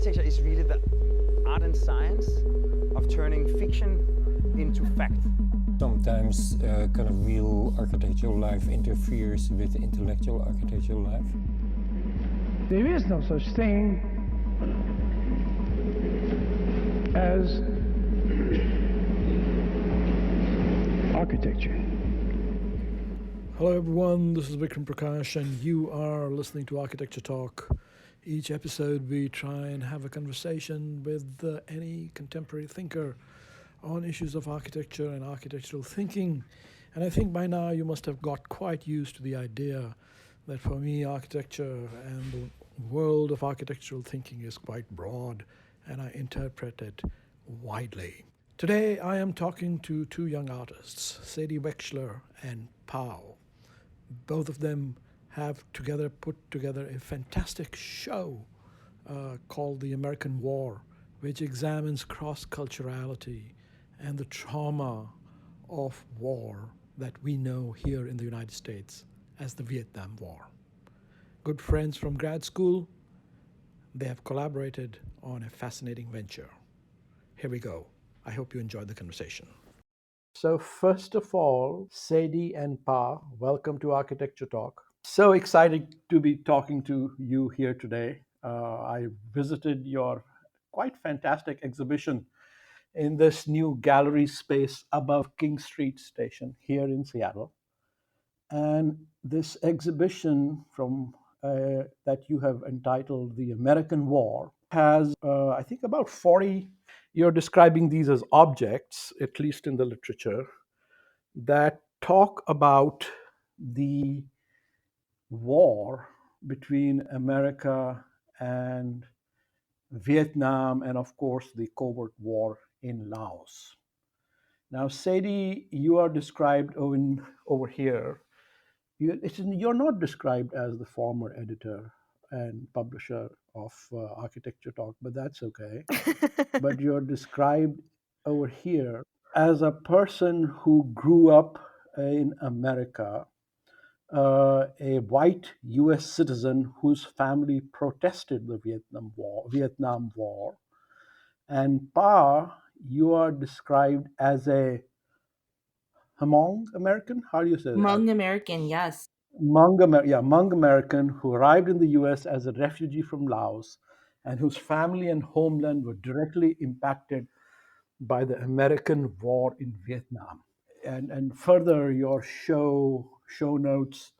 Architecture is really the art and science of turning fiction into fact. Sometimes kind of real architectural life interferes with intellectual architectural life. There is no such thing as architecture. Hello everyone, this is Vikram Prakash and you are listening to Architecture Talk. Each episode we try and have a conversation with any contemporary thinker on issues of architecture and architectural thinking. And I think by now you must have got quite used to the idea that for me architecture and the world of architectural thinking is quite broad and I interpret it widely. Today I am talking to two young artists, Sadie Wechsler and Pao. Both of them have put together a fantastic show called The American War, which examines cross-culturality and the trauma of war that we know here in the United States as the Vietnam War. Good friends from grad school, they have collaborated on a fascinating venture. Here we go. I hope you enjoyed the conversation. So first of all, Sadie and Pa, welcome to Architecture Talk. So excited to be talking to you here today. I visited your quite fantastic exhibition in this new gallery space above King Street Station here in Seattle. And this exhibition that you have entitled The American War has, I think, about 40. You're describing these as objects, at least in the literature, that talk about the war between America and Vietnam, and of course, the covert war in Laos. Now, Sadie, you are described over here. You're not described as the former editor and publisher of Architecture Talk, but that's okay. But you're described over here as a person who grew up in America, a white U.S. citizen whose family protested the Vietnam War. And Pa, you are described as a Hmong American. How do you say that? Hmong American, yes. Hmong American who arrived in the U.S. as a refugee from Laos, and whose family and homeland were directly impacted by the American war in Vietnam. And further, your show notes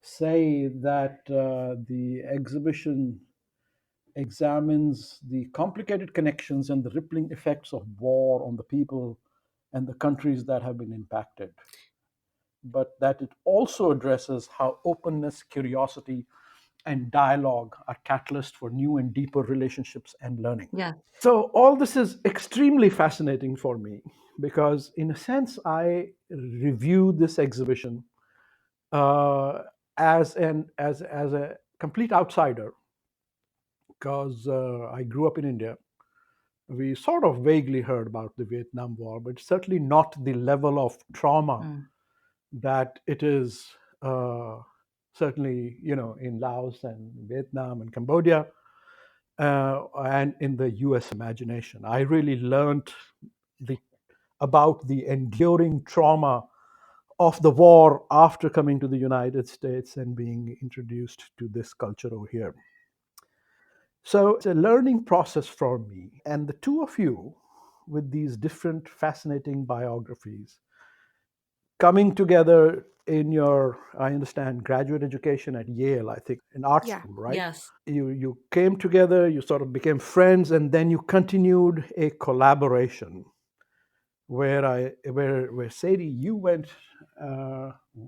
say that the exhibition examines the complicated connections and the rippling effects of war on the people and the countries that have been impacted, but that it also addresses how openness, curiosity, and dialogue are catalysts for new and deeper relationships and learning. Yeah. So all this is extremely fascinating for me because, in a sense, I reviewed this exhibition as a complete outsider because I grew up in India. We sort of vaguely heard about the Vietnam War, but certainly not the level of trauma that it is certainly, in Laos and Vietnam and Cambodia, and in the U.S. imagination. I really learned about the enduring trauma of the war after coming to the United States and being introduced to this culture over here. So it's a learning process for me. And the two of you, with these different fascinating biographies, coming together in your, I understand, graduate education at Yale, I think, in art school, right? Yes. You came together, you sort of became friends, and then you continued a collaboration where Sadie, you went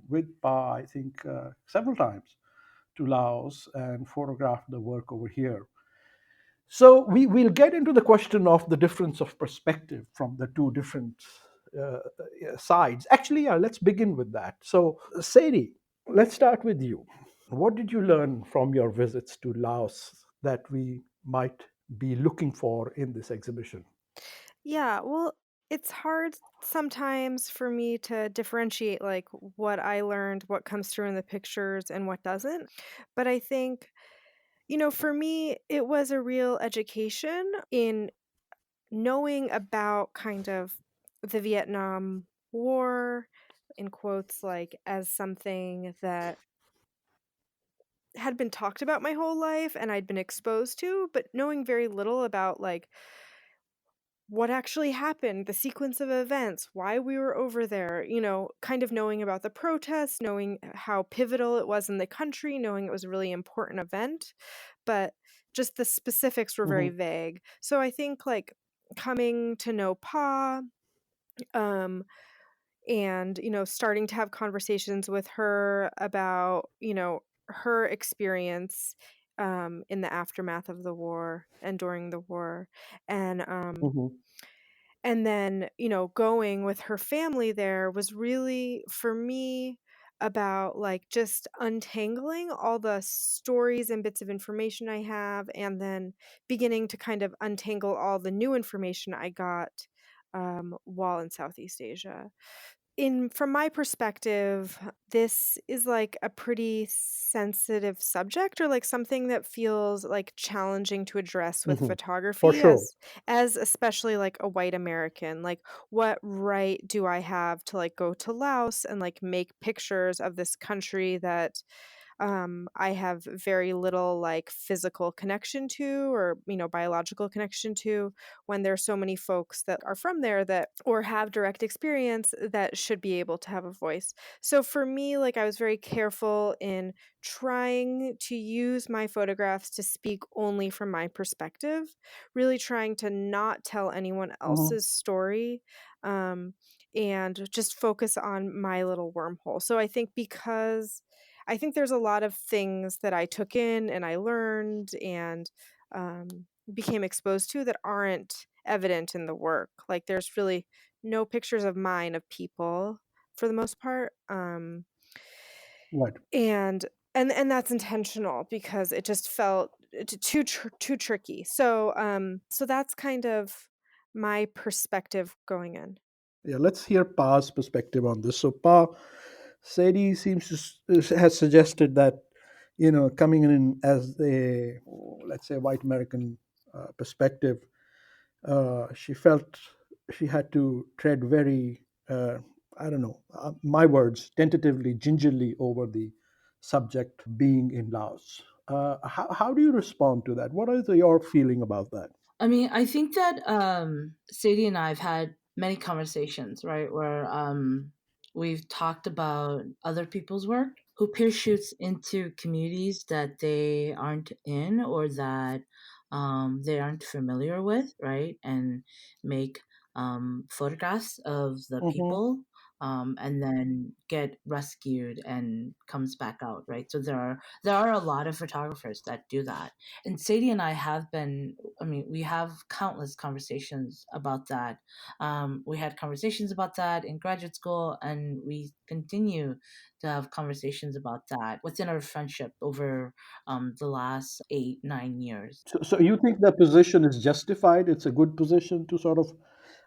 with Pa, I think, several times to Laos and photographed the work over here. So we'll get into the question of the difference of perspective from the two different sides. Actually, let's begin with that. So, Sadie, let's start with you. What did you learn from your visits to Laos that we might be looking for in this exhibition? Yeah, well, it's hard sometimes for me to differentiate like what I learned, what comes through in the pictures and what doesn't. But I think For me, it was a real education in knowing about kind of the Vietnam War, in quotes, like as something that had been talked about my whole life and I'd been exposed to, but knowing very little about like what actually happened, the sequence of events, why we were over there, kind of knowing about the protests, knowing how pivotal it was in the country, knowing it was a really important event, but just the specifics were very Mhm. vague. So I think like coming to know Pa, um, and starting to have conversations with her about her experience in the aftermath of the war and during the war, and Mhm. and then, going with her family there was really, for me, about like just untangling all the stories and bits of information I have, and then beginning to kind of untangle all the new information I got while in Southeast Asia. From my perspective, this is like a pretty sensitive subject, or like something that feels like challenging to address with Mhm. For photography, sure. as especially like a white American. Like, what right do I have to like go to Laos and like make pictures of this country that I have very little like physical connection to, or biological connection to, when there's so many folks that are from there that or have direct experience that should be able to have a voice. So for me, like, I was very careful in trying to use my photographs to speak only from my perspective, really trying to not tell anyone Mhm. else's story. And just focus on my little wormhole. So I think there's a lot of things that I took in and I learned and um, became exposed to that aren't evident in the work. Like, there's really no pictures of mine of people for the most part, Right. and that's intentional because it just felt too tricky. So that's kind of my perspective going in. Yeah, let's hear Pa's perspective on this. So, Pa, Sadie seems to has suggested that coming in as a, let's say, white American perspective, she felt she had to tread very, I don't know, my words, tentatively, gingerly over the subject being in Laos. How do you respond to that? What is your feeling about that? I mean, I think that Sadie and I have had many conversations, right, where we've talked about other people's work who parachutes into communities that they aren't in or that they aren't familiar with, right, and make photographs of the Hmm. people, and then get rescued and comes back out, right? So there are a lot of photographers that do that, and Sadie and I have been. I mean, we have countless conversations about that. We had conversations about that in graduate school, and we continue to have conversations about that within our friendship over the last 8, 9 years. So you think the position is justified? It's a good position to sort of.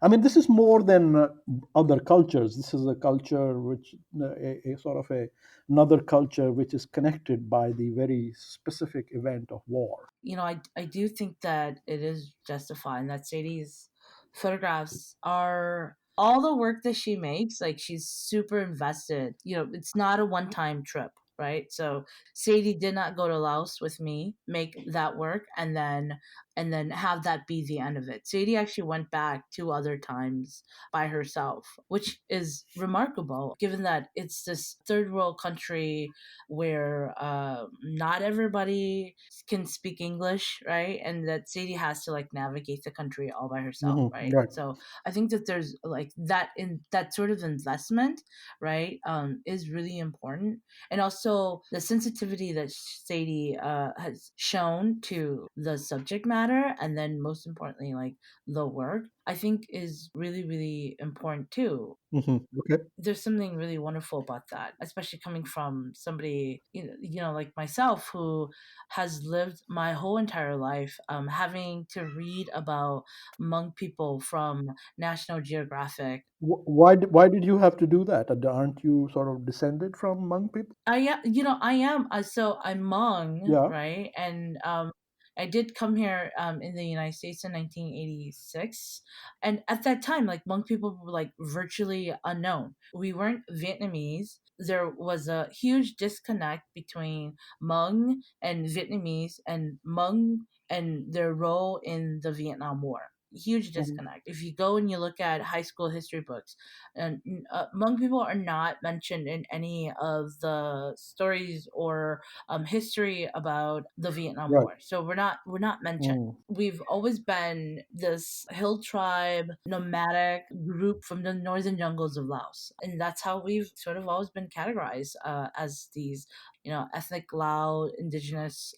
I mean, this is more than other cultures. This is a culture which, a sort of another culture which is connected by the very specific event of war. I do think that it is justified and that Sadie's photographs are all the work that she makes, like she's super invested. It's not a one-time trip, right? So Sadie did not go to Laos with me, make that work, and then have that be the end of it. Sadie actually went back 2 other times by herself, which is remarkable given that it's this third world country where not everybody can speak English, right? And that Sadie has to like navigate the country all by herself, right? Right. So I think that there's like that in that sort of investment, right, is really important, and also the sensitivity that Sadie has shown to the subject matter, and then most importantly, like the work. I think is really, really important too. Okay. There's something really wonderful about that, especially coming from somebody, like myself, who has lived my whole entire life having to read about Hmong people from National Geographic. Why did you have to do that? Aren't you sort of descended from Hmong people? I am. So I'm Hmong, Yeah. right? And I did come here in the United States in 1986, and at that time, like Hmong people were like virtually unknown. We weren't Vietnamese. There was a huge disconnect between Hmong and Vietnamese, and Hmong and their role in the Vietnam War. Huge Mhm. disconnect. If you go and you look at high school history books, and Hmong people are not mentioned in any of the stories or history about the Vietnam Right. War. So we're not mentioned. Mm. We've always been this hill tribe, nomadic group from the northern jungles of Laos, and that's how we've sort of always been categorized as these, ethnic Lao indigenous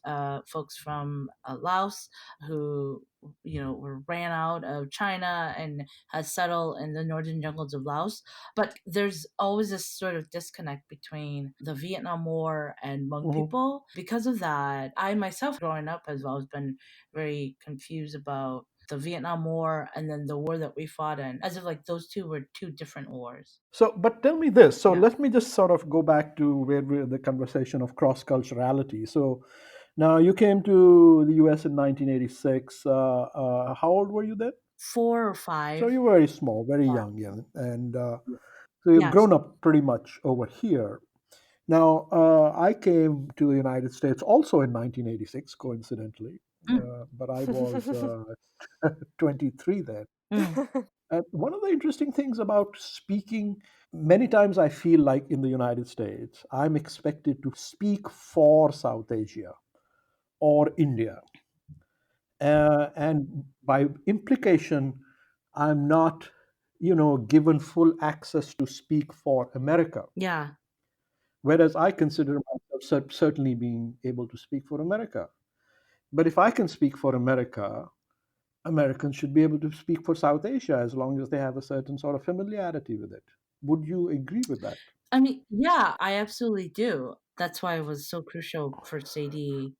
folks from Laos who were ran out of China and has settled in the northern jungles of Laos. But there's always this sort of disconnect between the Vietnam War and Hmong Mhm. people. Because of that, I myself, growing up, has always been very confused about the Vietnam War and then the war that we fought in, as if like those two were two different wars. So, but tell me this. So, Yeah. let me just sort of go back to where the conversation of cross culturality. So, now you came to the U.S. in 1986. How old were you then? 4 or 5. So you were very small, very young, yeah, and so you've Yes. grown up pretty much over here. Now, I came to the United States also in 1986, coincidentally, Mm, but I was 23 then. mm, And one of the interesting things about speaking, many times I feel like in the United States, I'm expected to speak for South Asia or India. And by implication, I'm not, given full access to speak for America. yeah. Whereas I consider myself certainly being able to speak for America. But if I can speak for America, Americans should be able to speak for South Asia as long as they have a certain sort of familiarity with it. Would you agree with that? I mean, yeah, I absolutely do. That's why it was so crucial for Sadie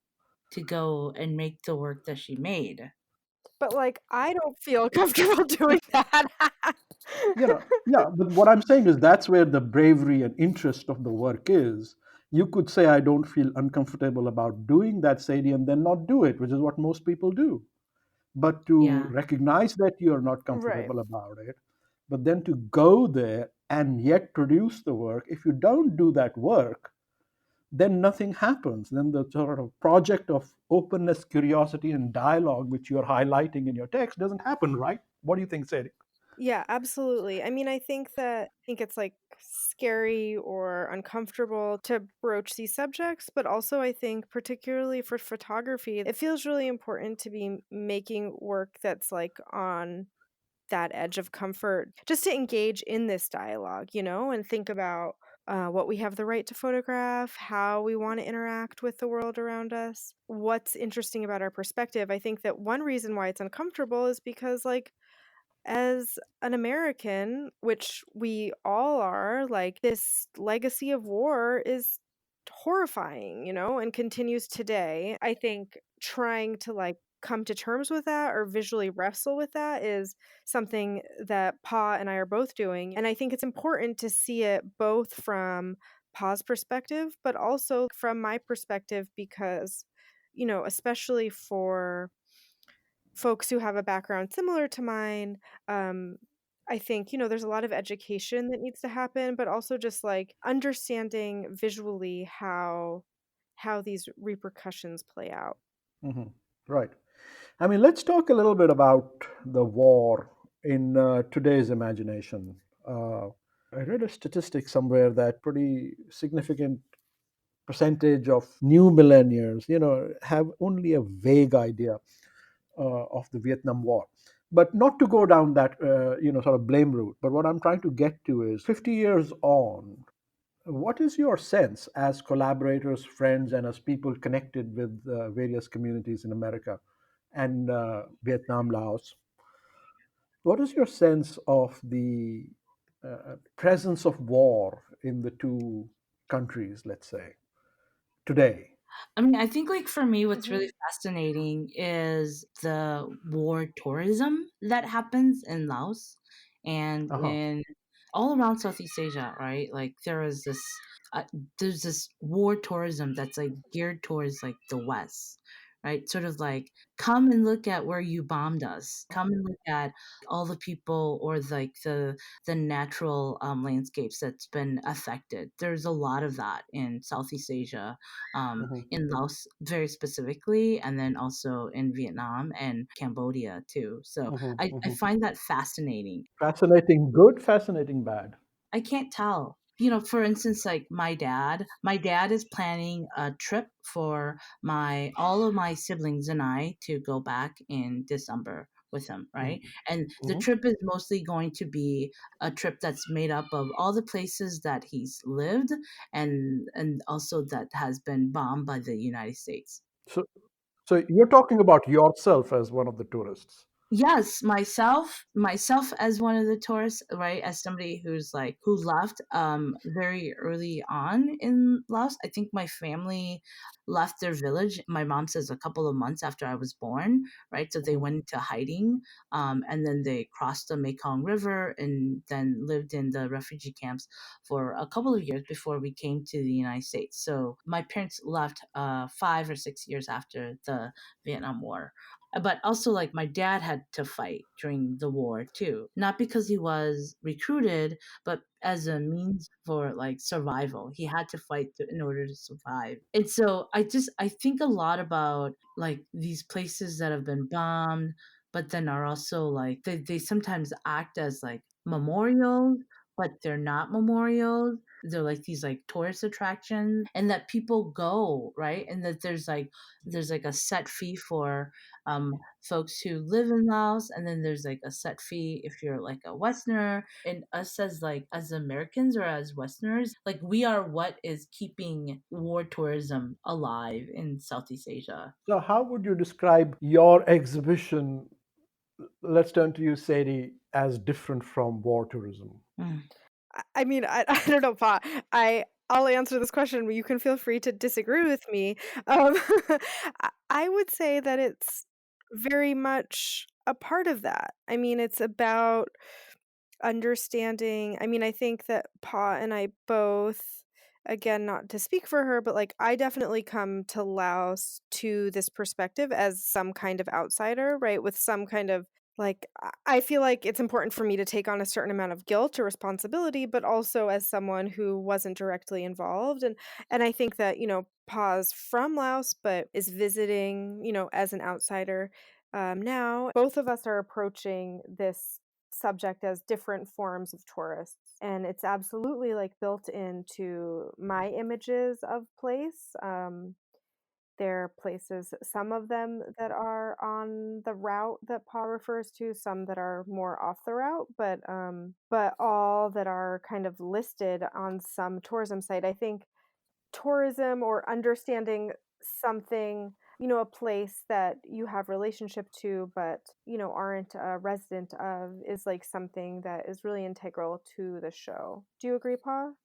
to go and make the work that she made. But like, I don't feel comfortable doing that. Yeah, but what I'm saying is that's where the bravery and interest of the work is. You could say, I don't feel uncomfortable about doing that, Sadie, and then not do it, which is what most people do. But to Yeah. recognize that you're not Right. comfortable about it, but then to go there and yet produce the work, if you don't do that work, then nothing happens. Then the sort of project of openness, curiosity, and dialogue, which you're highlighting in your text, doesn't happen, right? What do you think, Sadie? Yeah, absolutely. I mean, I think it's like scary or uncomfortable to broach these subjects, but also I think particularly for photography, it feels really important to be making work that's like on that edge of comfort, just to engage in this dialogue, and think about what we have the right to photograph, how we want to interact with the world around us, what's interesting about our perspective. I think that one reason why it's uncomfortable is because, like, as an American, which we all are, like, this legacy of war is horrifying, and continues today. I think trying to like come to terms with that or visually wrestle with that is something that Pa and I are both doing. And I think it's important to see it both from Pa's perspective, but also from my perspective, because, especially for folks who have a background similar to mine, um, I think, there's a lot of education that needs to happen, but also just like understanding visually how these repercussions play out. Hmm. Right. I mean, let's talk a little bit about the war in today's imagination. Uh, I read a statistic somewhere that pretty significant percentage of new millennials, have only a vague idea of the Vietnam War. But not to go down that, sort of blame route. But what I'm trying to get to is 50 years on, what is your sense as collaborators, friends, and as people connected with various communities in America and Vietnam, Laos? What is your sense of the presence of war in the two countries, let's say, today? I mean, I think like for me, what's Hmm. really fascinating is the war tourism that happens in Laos and Uh-huh. in all around Southeast Asia, right? Like uh, there's this war tourism that's like geared towards like the West, right? Sort of like come and look at where you bombed us. Come and look at all the people or like the natural landscapes that's been affected. There's a lot of that in Southeast Asia, Mhm, in Laos very specifically, and then also in Vietnam and Cambodia too. So mhm, I mhm. find that fascinating. Fascinating good, fascinating bad. I can't tell. You know, for instance, like my dad is planning a trip for my all of my siblings and I to go back in December with him, right? Mhm, And the mhm. trip is mostly going to be a trip that's made up of all the places that he's lived and also that has been bombed by the United States. So, so you're talking about yourself as one of the tourists. Yes, myself as one of the tourists, right? As somebody who's like who left very early on in Laos. I think my family left their village. My mom says a couple of months after I was born, right? So they Mhm, went into hiding, and then they crossed the Mekong River and then lived in the refugee camps for a couple of years before we came to the United States. So my parents left 5 or 6 years after the Vietnam War, but also like my dad had to fight during the war too, not because he was recruited, but as a means for like survival. He had to fight in order to survive. And so I think a lot about like these places that have been bombed, but then are also like they sometimes act as like memorials, but they're not memorials. They're like these like tourist attractions, and that people go, right? And that there's like a set fee for folks who live in Laos, and then there's like a set fee if you're like a Westerner. And us as like as Americans or as Westerners, like we are what is keeping war tourism alive in Southeast Asia. So, how would you describe your exhibition? Let's turn to you, Sadie, as different from war tourism. Mm. I mean, I don't know, Pa. I'll answer this question, but you can feel free to disagree with me. Um, I would say that it's very much a part of that. I mean, it's about understanding. I mean, I think that Pa and I both, again, not to speak for her, but like I definitely come to Laos to this perspective as some kind of outsider, right? With some kind of like, I feel like it's important for me to take on a certain amount of guilt or responsibility, but also as someone who wasn't directly involved. And I think that, Pa's from Laos, but is visiting, as an outsider. Now, both of us are approaching this subject as different forms of tourists. And it's absolutely like built into my images of place. There are places, some of them that are on the route that Paul refers to, some that are more off the route, but all that are kind of listed on some tourism site. I think tourism or understanding something, a place that you have relationship to but, aren't a resident of is like something that is really integral to the show. Do you agree, Paul?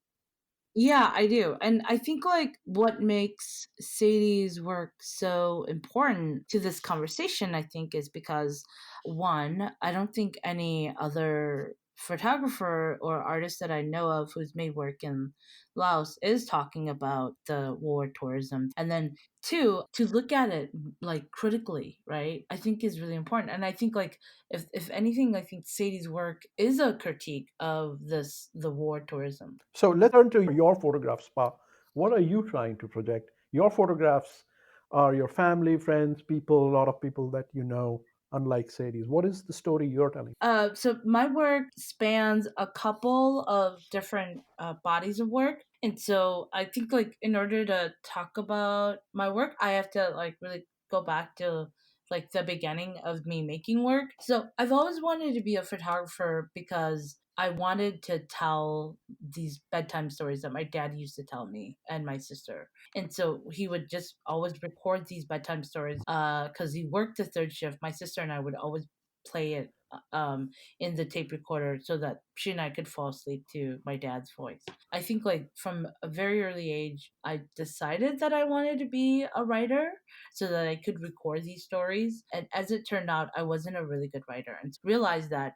Yeah, I do. And I think like what makes Sadie's work so important to this conversation, I think, is because one, I don't think any other photographer or artist that I know of who's made work in Laos is talking about the war tourism. And then two, to look at it like critically, right? I think is really important. And I think like if anything, I think Sadie's work is a critique of the war tourism. So, let's turn to your photographs, Pa. What are you trying to project? Your photographs are your family, friends, people, a lot of people that you know, unlike Sadie's. What is the story you're telling? So my work spans a couple of different bodies of work, and so I think like in order to talk about my work, I have to like really go back to like the beginning of me making work. So I've always wanted to be a photographer because I wanted to tell these bedtime stories that my dad used to tell me and my sister. And so he would just always record these bedtime stories because he worked the third shift. My sister and I would always play it in the tape recorder so that she and I could fall asleep to my dad's voice. I think like from a very early age, I decided that I wanted to be a writer so that I could record these stories. And as it turned out, I wasn't a really good writer and realized that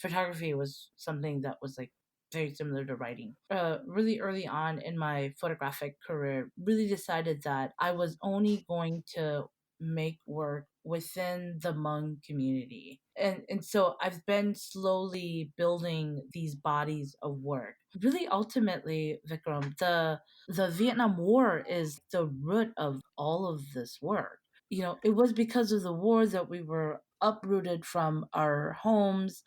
photography was something that was like very similar to writing. Really early on in my photographic career, really decided that I was only going to make work within the Hmong community. And so I've been slowly building these bodies of work. Really ultimately, Vikram, the Vietnam War is the root of all of this work. You know, it was because of the war that we were uprooted from our homes.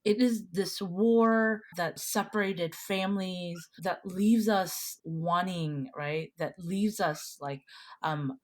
It is this war that separated families, that leaves us wanting, right? That leaves us like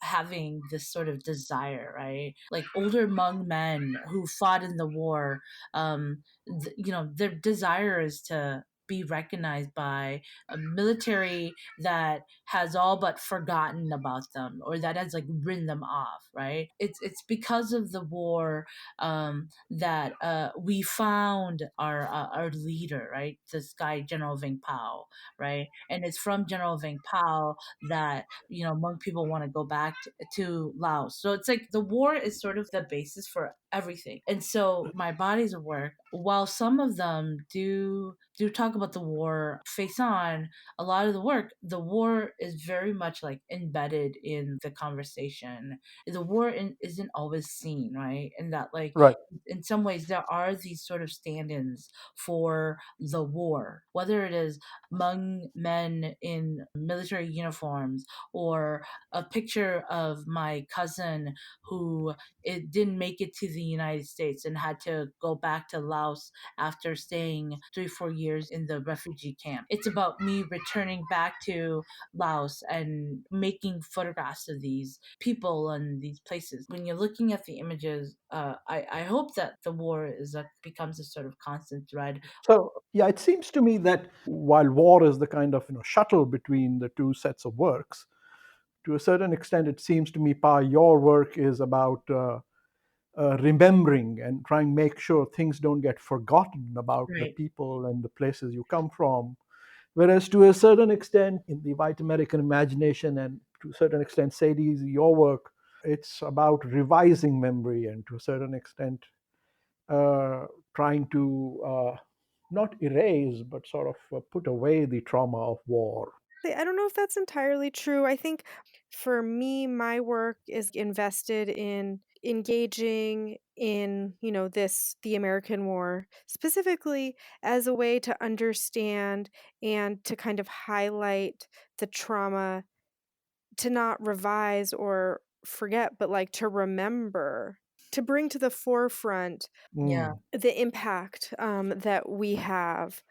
having this sort of desire, right? Like older Hmong men who fought in the war, you know, their desire is to be recognized by a military that has all but forgotten about them or that has like written them off, right? It's because of the war that we found our leader, right? This guy General Vang Pao, right? And it's from General Vang Pao that you know Hmong people want to go back to Laos. So it's like the war is sort of the basis for everything. And so my bodies of work, while some of them do talk about the war face on, a lot of the war is very much like embedded in the conversation. The war isn't always seen, right? And that like Right. in some ways there are these sort of stand-ins for the war, whether it is Hmong men in military uniforms or a picture of my cousin who it didn't make it to the United States and had to go back to Laos after staying 3-4 years in the refugee camp. It's about me returning back to Laos and making photographs of these people and these places. When you're looking at the images, I hope that the war is becomes a sort of constant thread. So, yeah, it seems to me that while war is the kind of shuttle between the two sets of works, to a certain extent, it seems to me, Pa, your work is about remembering and trying to make sure things don't get forgotten about the Right. people and the places you come from. Whereas, to a certain extent, in the white American imagination, and to a certain extent, Sadie's, your work, it's about revising memory and to a certain extent, trying to not erase, but sort of put away the trauma of war. I don't know if that's entirely true. I think for me, my work is invested in engaging in, the American War, specifically as a way to understand and to kind of highlight the trauma, to not revise or forget, but like to remember, to bring to the forefront Yeah. Mm. the impact that we have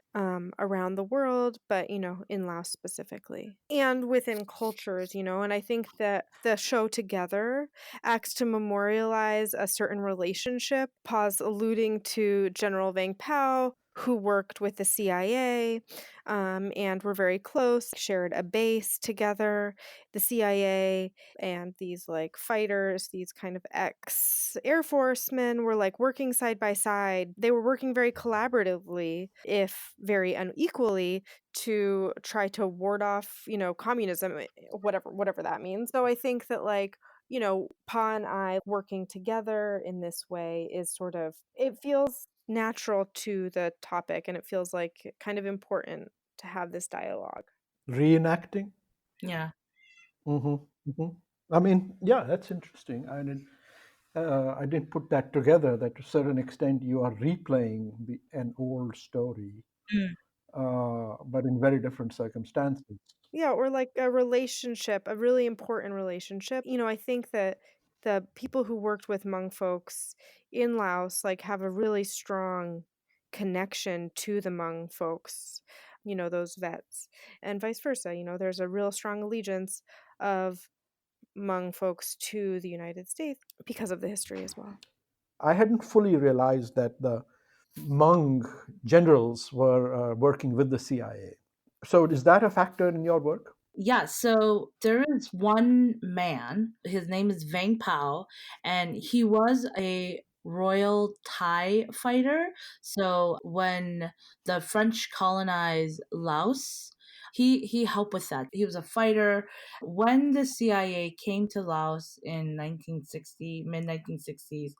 around the world, but in Laos specifically, and within cultures, and I think that the show together acts to memorialize a certain relationship. Pause, alluding to General Vang Pao, who worked with the CIA and were very close, shared a base together. The CIA and these like fighters, these kind of ex Air Force men were like working side by side. They were working very collaboratively, if very unequally, to try to ward off, communism, whatever that means. So I think that like, Pa and I working together in this way is sort of, it feels natural to the topic and it feels like kind of important to have this dialogue. Reenacting. Yeah. Hmm. Hmm. I mean, yeah, that's interesting. I didn't put that together. That to a certain extent, you are replaying an old story, Mm. but in very different circumstances. Yeah, or like a relationship, a really important relationship. I think that the people who worked with Hmong folks in Laos like have a really strong connection to the Hmong folks, those vets, and vice versa. There's a real strong allegiance of Hmong folks to the United States because of the history as well. I hadn't fully realized that the Hmong generals were working with the CIA. So, is that a factor in your work? Yeah, so there is one man, his name is Vang Pao, and he was a Royal Thai fighter. So when the French colonized Laos, he helped with that. He was a fighter. When the CIA came to Laos in 1960, mid 1960s,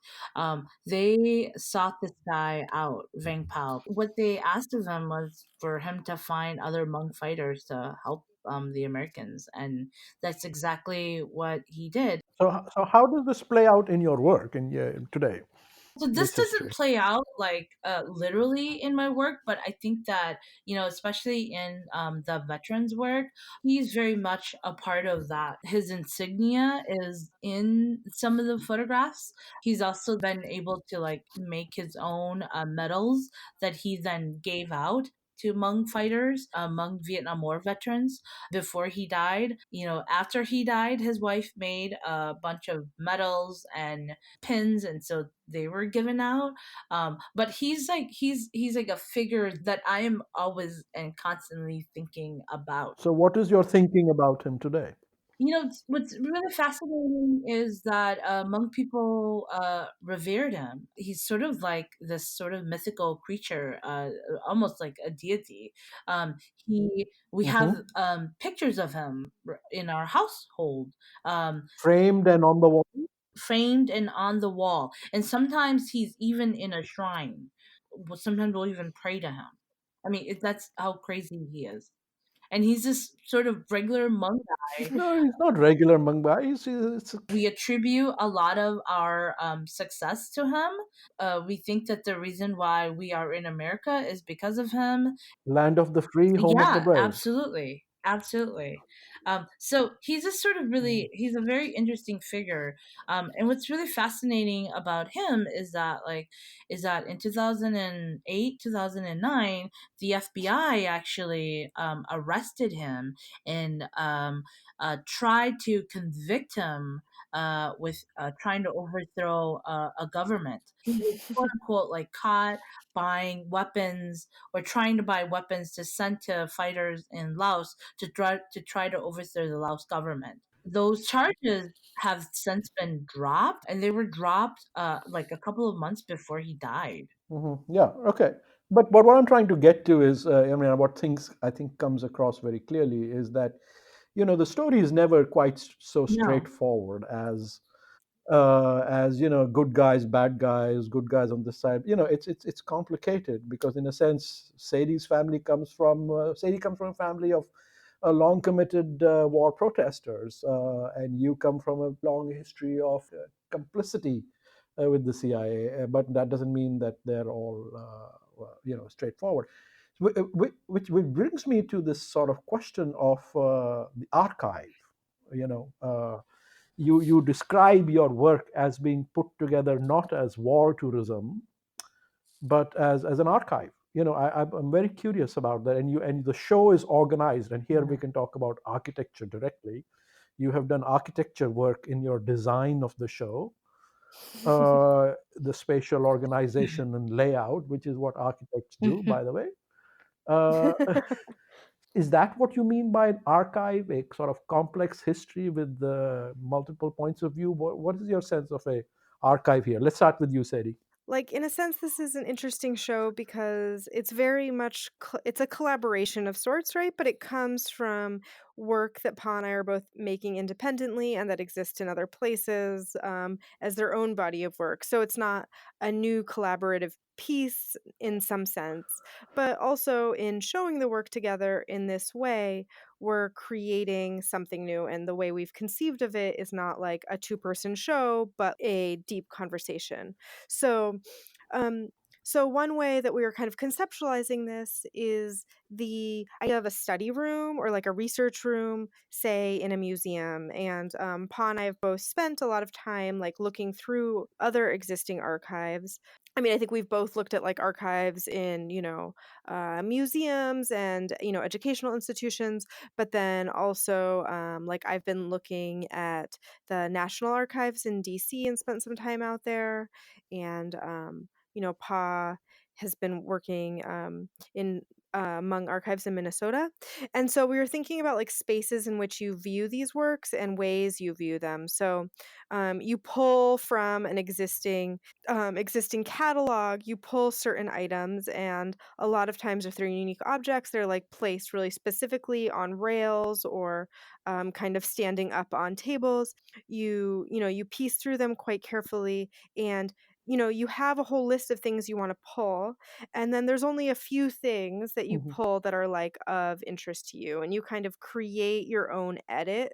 they sought this guy out, Vang Pao. What they asked of him was for him to find other Hmong fighters to help the Americans, and that's exactly what he did. So how does this play out in your work in today? So this This doesn't history. play out like literally in my work, but I think that, especially in the veterans work, he's very much a part of that. His insignia is in some of the photographs. He's also been able to like make his own medals that he then gave out to Hmong fighters, Hmong Vietnam War veterans before he died. After he died, his wife made a bunch of medals and pins, and so they were given out. But he's like a figure that I am always and constantly thinking about. So what is your thinking about him today? What's really fascinating is that Hmong people revered him. He's sort of like this sort of mythical creature, almost like a deity. We have Hmm. pictures of him in our household. Framed and on the wall. Framed and on the wall. And sometimes he's even in a shrine. Sometimes we'll even pray to him. I mean, that's how crazy he is. And he's this sort of regular monk guy. No, he's not regular Mangbai. It's a We attribute a lot of our success to him. We think that the reason why we are in America is because of him. land of the free, home of the Yeah, brave. absolutely. Absolutely. So he's a sort of really, he's a very interesting figure. And what's really fascinating about him is that in 2008, 2009, the FBI actually arrested him and tried to convict him with trying to overthrow a government. He was quote unquote like caught buying weapons or trying to buy weapons to send to fighters in Laos to try to overthrow the Laos government. Those charges have since been dropped, and they were dropped like a couple of months before he died. Yeah, okay. But what I'm trying to get to is, I mean, what things I think comes across very clearly is that, the story is never quite so No, straightforward as good guys on this side. It's complicated because in a sense, Sadie comes from a family of long committed war protesters, and you come from a long history of complicity with the CIA. But that doesn't mean that they're all straightforward. Which brings me to this sort of question of the archive. You know. You describe your work as being put together not as war tourism but as an archive. I'm very curious about that, and the show is organized, and here we can talk about architecture directly. You have done architecture work in your design of the show, the spatial organization and layout, which is what architects do, by the way. uh, is that what you mean by an archive, a sort of complex history with multiple points of view? What is your sense of a archive here? Let's start with you, Sadie. Like, in a sense, this is an interesting show because it's very much it's a collaboration of sorts, right? But it comes from work that Pa and I are both making independently and that exists in other places, as their own body of work. So it's not a new collaborative piece in some sense, but also in showing the work together in this way, we're creating something new. And the way we've conceived of it is not like a two-person show, but a deep conversation. So, um, so one way that we were kind of conceptualizing this is the idea of a study room or like a research room, say in a museum. And Pa and I have both spent a lot of time like looking through other existing archives. I mean, I think we've both looked at like archives in, museums and, educational institutions, but then also like I've been looking at the National Archives in DC and spent some time out there. And, Pa has been working in Hmong archives in Minnesota. And so we were thinking about like spaces in which you view these works and ways you view them. So you pull from an existing catalog, you pull certain items, and a lot of times if they're unique objects, they're like placed really specifically on rails or kind of standing up on tables. You piece through them quite carefully, and you have a whole list of things you want to pull, and then there's only a few things that you Mhm. pull that are like of interest to you, and you kind of create your own edit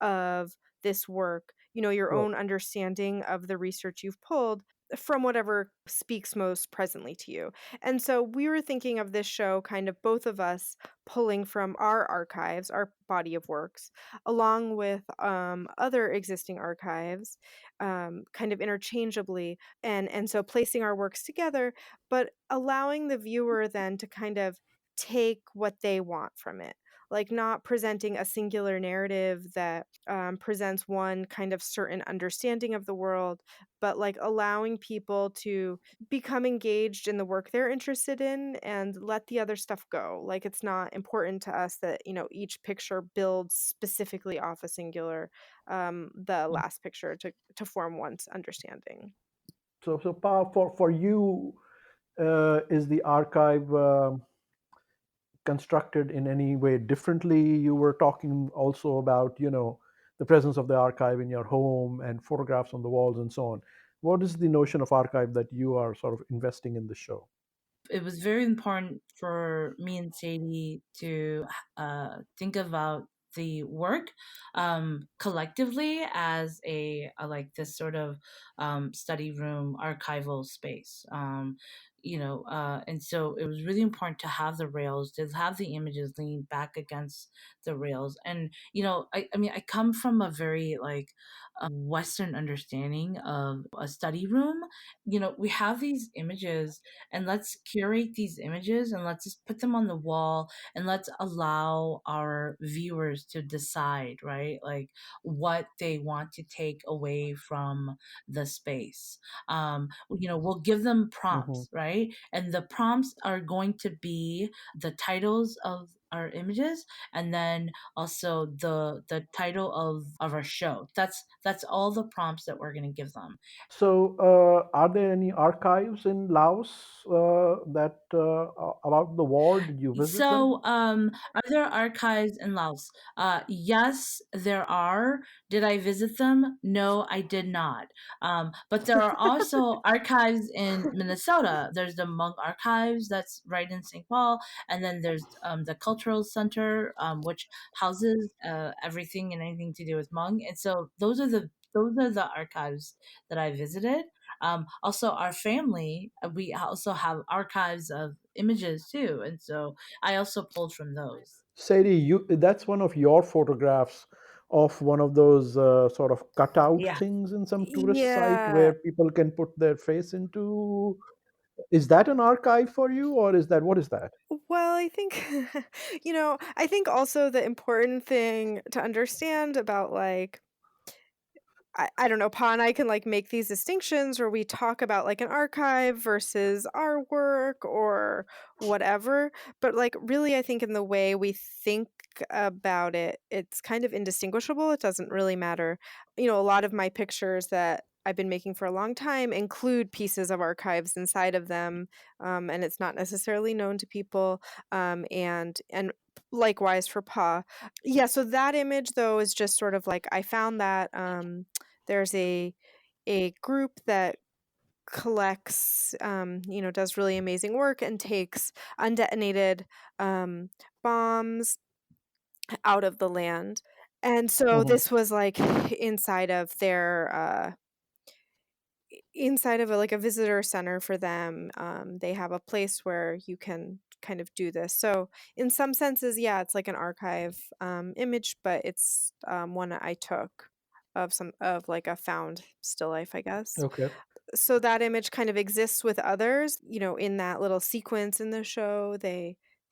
of this work, your Sure. own understanding of the research you've pulled from whatever speaks most presently to you. And so we were thinking of this show kind of both of us pulling from our archives, our body of works, along with other existing archives, kind of interchangeably, and so placing our works together, but allowing the viewer then to kind of take what they want from it, like not presenting a singular narrative that presents one kind of certain understanding of the world, but like allowing people to become engaged in the work they're interested in and let the other stuff go. Like it's not important to us that each picture builds specifically off a singular the last picture to form one's understanding. So Pa, for you, is the archive constructed in any way differently? You were talking also about, the presence of the archive in your home and photographs on the walls and so on. What is the notion of archive that you are sort of investing in the show? It was very important for me and Sadie to think about the work collectively as a like this sort of study room archival space. And so it was really important to have the rails, to have the images lean back against the rails. And I mean, I come from a very like Western understanding of a study room. We have these images, and let's curate these images and let's just put them on the wall, and let's allow our viewers to decide, right, like what they want to take away from the space. We'll give them Hmm. prompts, right, and the prompts are going to be the titles of our images, and then also the title of our show. That's all the prompts that we're going to give them. So, are there any archives in Laos that about the war? Did you visit them? So, are there archives in Laos? Yes, there are. Did I visit them? No, I did not. But there are also archives in Minnesota. There's the Hmong Archives that's right in St. Paul, and then there's the Cultural Center, which houses everything and anything to do with Hmong. And so those are the archives that I visited. Also, our family, we also have archives of images too, and so I also pulled from those. Sadie, that's one of your photographs of one of those sort of cutout Yeah. things in some tourist site Yeah. where people can put their face into. Is that an archive for you, or is that what is that? Well, I think, I think also the important thing to understand about like, I don't know, Pa and I can like make these distinctions where we talk about like an archive versus our work or whatever. But like, really, I think in the way we think about it, it's kind of indistinguishable. It doesn't really matter. A lot of my pictures that I've been making for a long time include pieces of archives inside of them, and it's not necessarily known to people. And likewise for Pa. Yeah, so that image though is just sort of like I found that there's a group that collects does really amazing work and takes undetonated bombs out of the land. And so Hmm. this was like inside of their inside of like a visitor center for them. They have a place where you can kind of do this. So in some senses, yeah, it's like an archive image, but it's one that I took of like a found still life, I guess. Okay. So that image kind of exists with others, in that little sequence in the show.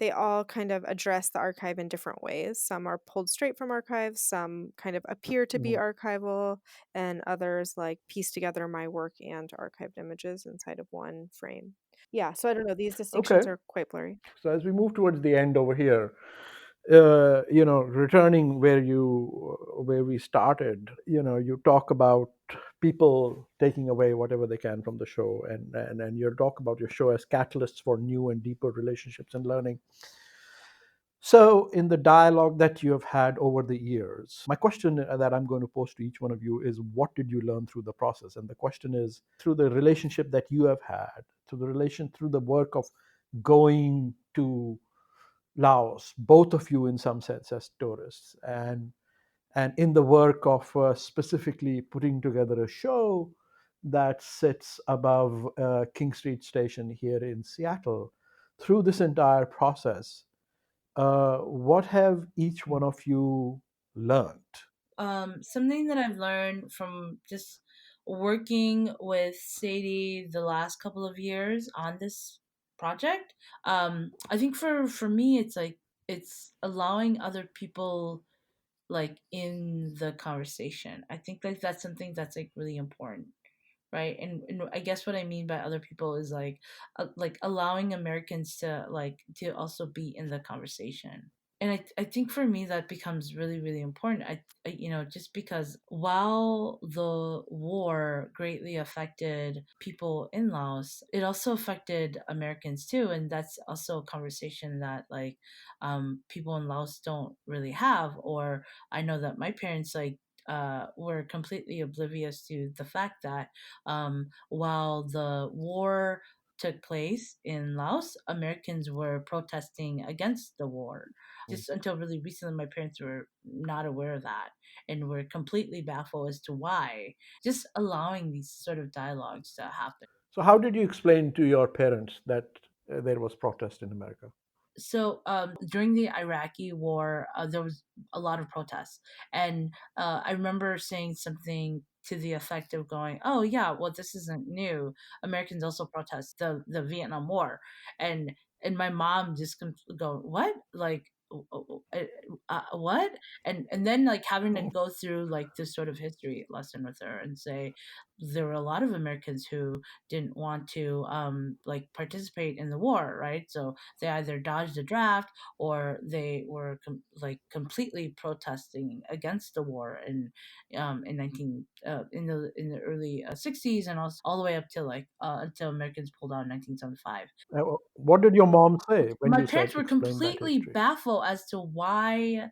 they all kind of address the archive in different ways. Some are pulled straight from archives, some kind of appear to be archival, and others like piece together my work and archived images inside of one frame. Yeah, so I don't know, these distinctions Okay. are quite blurry. So as we move towards the end over here, returning where we started, you talk about people taking away whatever they can from the show, and you talk about your show as catalysts for new and deeper relationships and learning. So, in the dialogue that you have had over the years, my question that I'm going to pose to each one of you is, what did you learn through the process? And the question is, through the relationship that you have had, through the work of going to Laos, both of you in some sense as tourists, and in the work of specifically putting together a show that sits above King Street Station here in Seattle. Through this entire process, what have each one of you learned? Something that I've learned from just working with Sadie the last couple of years on this project, I think for me it's like it's allowing other people like in the conversation. I think like that's something that's like really important, right? And I guess what I mean by other people is like allowing Americans to like to also be in the conversation. And I think for me that becomes really really important. Just because while the war greatly affected people in Laos, it also affected Americans too, and that's also a conversation that like people in Laos don't really have. Or I know that my parents like were completely oblivious to the fact that while the war took place in Laos, Americans were protesting against the war. Just until really recently, my parents were not aware of that and were completely baffled as to why. Just allowing these sort of dialogues to happen. So, how did you explain to your parents that there was protest in America? So during the Iraqi war, there was a lot of protests, and I remember saying something to the effect of going, "Oh yeah, well this isn't new. Americans also protest the Vietnam War," and my mom just go, "What? Like what?" And then like having to go through like this sort of history lesson with her and say there were a lot of Americans who didn't want to like participate in the war, right? So they either dodged the draft or they were completely protesting against the war in 19 in the early 60s, and also all the way up to like until Americans pulled out in 1975. What did your mom say when My you said parents were explain that completely history? baffled as to why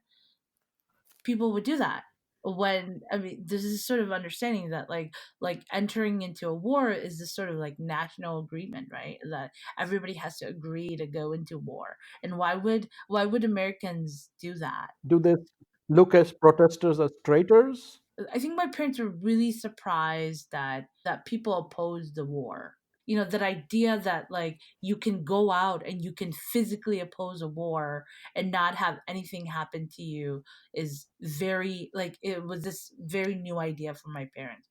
people would do that. When I mean there's this sort of understanding that like entering into a war is this sort of like national agreement, right? That everybody has to agree to go into war. And why would Americans do that? Do they look as protesters as traitors? I think my parents were really surprised that people opposed the war. That idea that like you can go out and you can physically oppose a war and not have anything happen to you is very like it was this very new idea for my parents.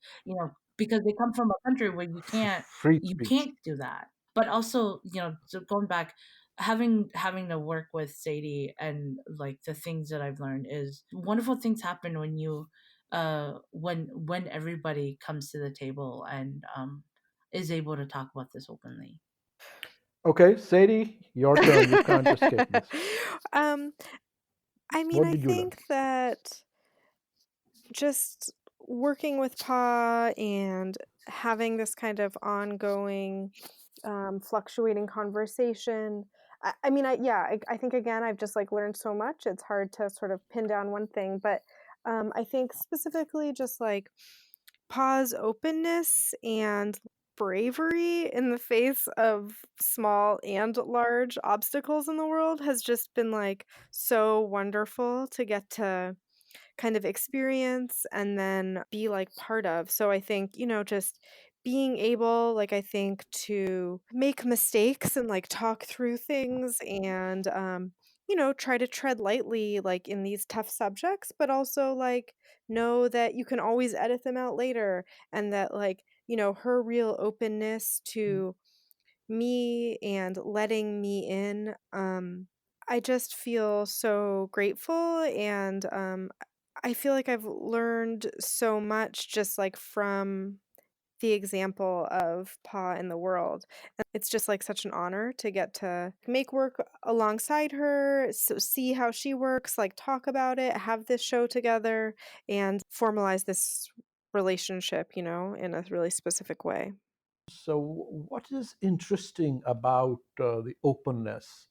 Because they come from a country where you can't Free you speech. can't do that. But also, so going back, having to work with Sadie and like the things that I've learned is wonderful things happen when you when everybody comes to the table and is able to talk about this openly. Okay, Sadie, your turn. You can't escape this. um, I mean, What I did you learn? think that just working with Pa and having this kind of ongoing, fluctuating conversation. I mean, I think again, I've just like learned so much. It's hard to sort of pin down one thing, but I think specifically just like Pa's openness and bravery in the face of small and large obstacles in the world has just been like so wonderful to get to kind of experience and then be like part of. So I think, just being able, like, I think to make mistakes and like talk through things and, try to tread lightly, like in these tough subjects, but also like know that you can always edit them out later and that, like, her real openness to me and letting me in. I just feel so grateful, and I feel like I've learned so much just like from the example of Pa in the world. It's just like such an honor to get to make work alongside her, so see how she works, like talk about it, have this show together, and formalize this relationship, in a really specific way. So, what is interesting about the openness,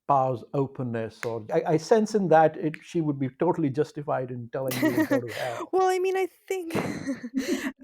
Pao's openness? Or I sense in that she would be totally justified in telling you to go to hell. Well, I mean, I think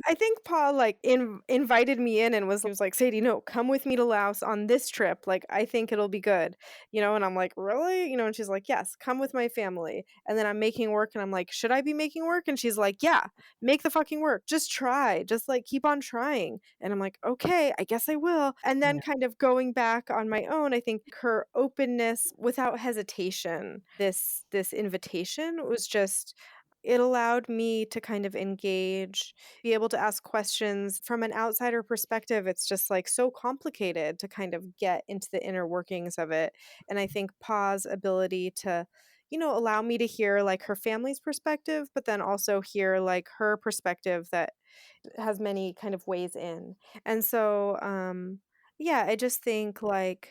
I think Paul like invited me in and was like, Sadie, no, come with me to Laos on this trip. Like, I think it'll be good, and I'm like, really? And she's like, yes, come with my family. And then I'm making work and I'm like, should I be making work? And she's like, yeah, make the fucking work. Just try. Just like keep on trying. And I'm like, okay, I guess I will. And then kind of going back on my own, I think her openness without hesitation, this invitation was just, it allowed me to kind of engage, be able to ask questions from an outsider perspective. It's just like so complicated to kind of get into the inner workings of it. And I think Pa's ability to, allow me to hear like her family's perspective, but then also hear like her perspective that has many kind of ways in. And so, yeah, I just think like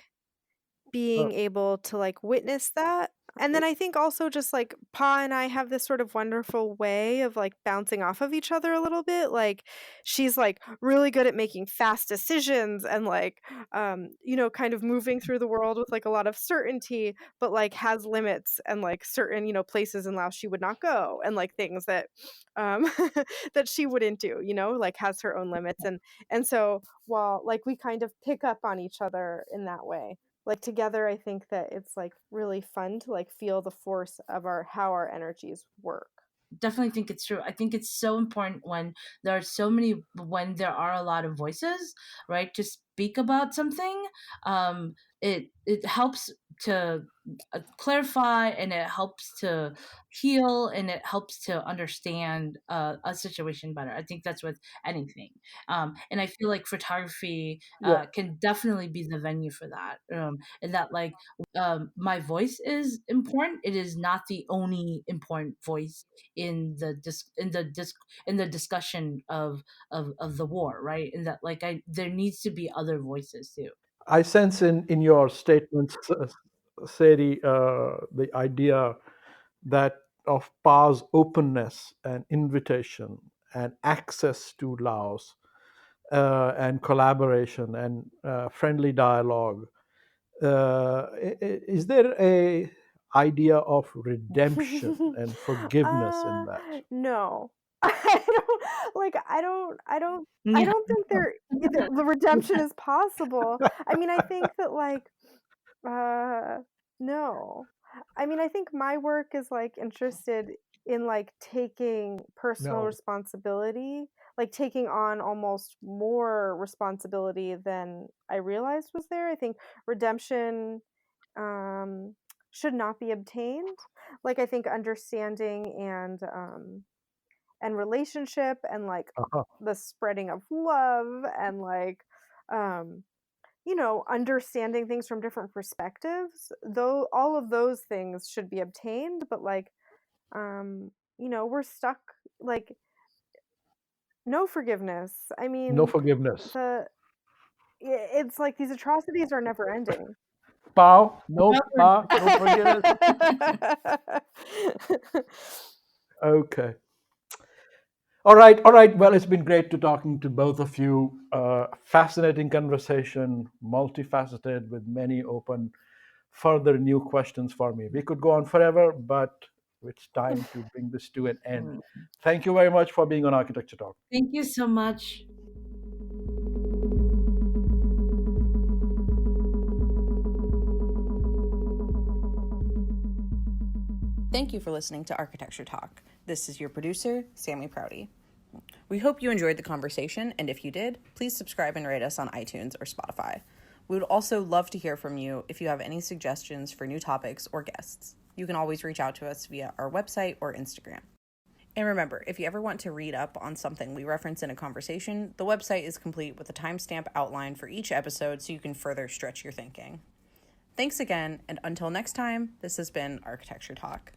being able to like witness that. And then I think also just like Pa and I have this sort of wonderful way of like bouncing off of each other a little bit. Like she's like really good at making fast decisions and like kind of moving through the world with like a lot of certainty, but like has limits and like certain, places in Laos she would not go, and like things that that she wouldn't do, like has her own limits. And so while like we kind of pick up on each other in that way, like together, I think that it's like really fun to like feel the force of how our energies work. Definitely think it's true. I think it's so important when when there are a lot of voices, right, to speak about something. It helps to clarify, and it helps to heal, and it helps to understand a situation better. I think that's with anything. And I feel like photography Yeah, can definitely be the venue for that. And that like my voice is important. It is not the only important voice in the discussion of the war, right? And that like there needs to be other voices too. I sense in your statements, Sadie, the idea that of Pa's openness and invitation and access to Laos, and collaboration and friendly dialogue. Is there a idea of redemption and forgiveness in that? No. I don't I Yeah. don't think the redemption is possible. I mean, I think that like uh no. I mean, I think my work is like interested in like taking personal No. responsibility, like taking on almost more responsibility than I realized was there. I think redemption um should not be obtained. Like I think understanding and relationship and like Uh-huh. the spreading of love and like um understanding things from different perspectives, though all of those things should be obtained, but like we're stuck, like no forgiveness. I No mean, forgiveness. the it's like these atrocities are never ending. Pao, no Pa, no forgiveness. Okay. All right, all right. Well, it's been great to talking to both of you. Fascinating conversation, multifaceted with many open, further new questions for me. We could go on forever, but it's time to bring this to an end. Thank you very much for being on Architecture Talk. Thank you so much. Thank you for listening to Architecture Talk. This is your producer, Sammy Prouty. We hope you enjoyed the conversation, and if you did, please subscribe and rate us on iTunes or Spotify. We would also love to hear from you if you have any suggestions for new topics or guests. You can always reach out to us via our website or Instagram. And remember, if you ever want to read up on something we reference in a conversation, the website is complete with a timestamp outline for each episode so you can further stretch your thinking. Thanks again, and until next time, this has been Architecture Talk.